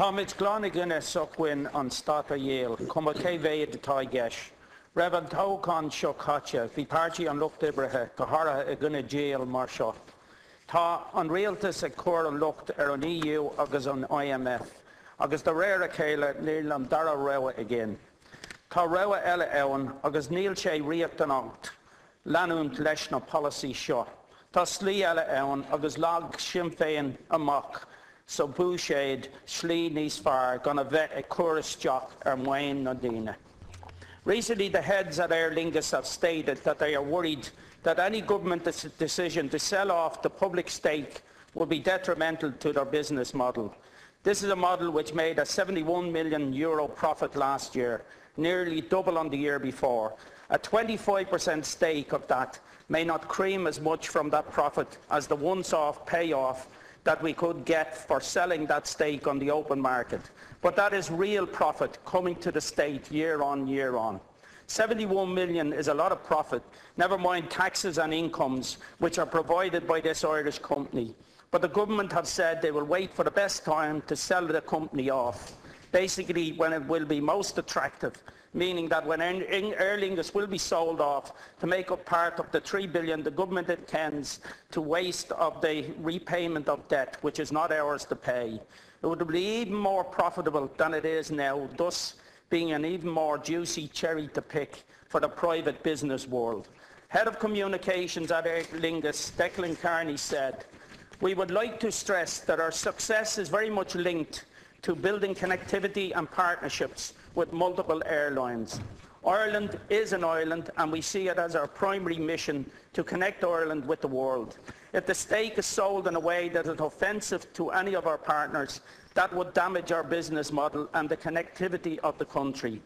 Táid glánaigine sochhuin an stát a Gael, cuma cé bhéad atá gceis. Raibh an tógán seo caite, bhí páirtí an lucht ibrithe go háirithe i gcoinne Gael mar seo. Tá an rialtas ag cúr an lucht ar an EU agus an IMF, agus de réir a chéile níl an dara rogha again. Tá rogha eile ann agus níl sé riacht an ácht, leanúint leis na policy seo. Tá slí eile ann agus lag Sinn Féin amach, so bú séad slí níos fearr gona bheith ag cúrasteach ar mhaoin na daoine. Recently, the heads at Aer Lingus have stated that they are worried that any government decision to sell off the public stake will be detrimental to their business model. This is a model which made a €71 million profit last year, nearly double on the year before. A 25% stake of that may not cream as much from that profit as the once-off payoff that we could get for selling that stake on the open market. But that is real profit coming to the state year on year on. 71 million is a lot of profit, never mind taxes and incomes which are provided by this Irish company. But the government have said they will wait for the best time to sell the company off, basically when it will be most attractive, meaning that when Aer Lingus will be sold off to make up part of the $3 billion the government intends to waste of the repayment of debt, which is not ours to pay. It would be even more profitable than it is now, thus being an even more juicy cherry to pick for the private business world. Head of Communications at Aer Lingus, Declan Carney, said, "We would like to stress that our success is very much linked to building connectivity and partnerships with multiple airlines. Ireland is an island and we see it as our primary mission to connect Ireland with the world. If the stake is sold in a way that is offensive to any of our partners, that would damage our business model and the connectivity of the country.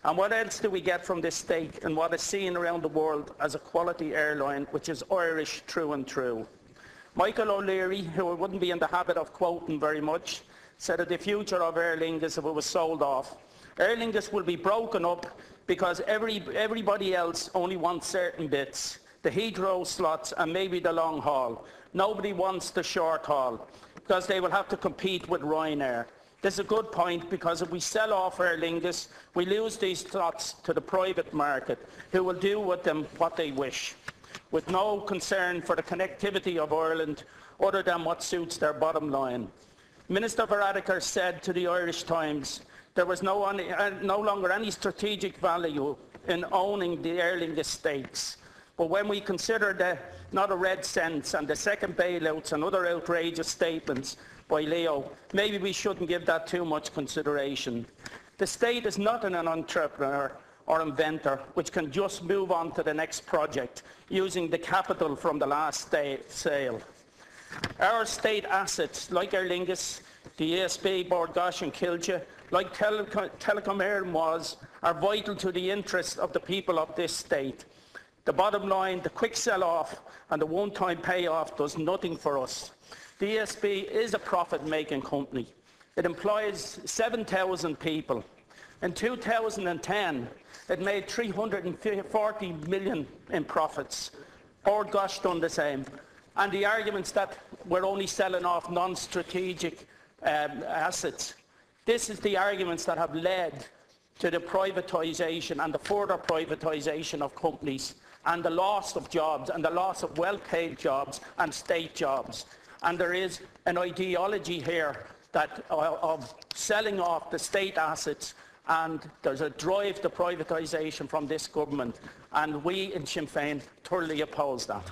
And what else do we get from this stake in what is seen around the world as a quality airline which is Irish through and through?" Michael O'Leary, who I wouldn't be in the habit of quoting very much, said that the future of Aer Lingus, if it was sold off, Aer Lingus will be broken up because everybody else only wants certain bits, the Heathrow slots and maybe the long haul. Nobody wants the short haul because they will have to compete with Ryanair. This is a good point because if we sell off Aer Lingus, we lose these slots to the private market, who will do with them what they wish, with no concern for the connectivity of Ireland other than what suits their bottom line. Minister Varadkar said to the Irish Times there was no longer any strategic value in owning the Aer Lingus stakes. But when we consider the not a red cents and the second bailouts and other outrageous statements by Leo, maybe we shouldn't give that too much consideration. The state is not an entrepreneur or inventor which can just move on to the next project using the capital from the last sale. Our state assets, like Aer Lingus, the ESB, Bord Gáis and Kilge, like Telecom Éireann was, are vital to the interests of the people of this state. The bottom line, the quick sell-off and the one-time payoff does nothing for us. The ESB is a profit-making company. It employs 7,000 people. In 2010, it made 340 million in profits. Bord Gáis done the same. And the arguments that we're only selling off non-strategic assets, this is the arguments that have led to the privatisation and the further privatisation of companies and the loss of jobs and the loss of well-paid jobs and state jobs. And there is an ideology here that of selling off the state assets, and there's a drive to privatisation from this government, and we in Sinn Féin thoroughly oppose that.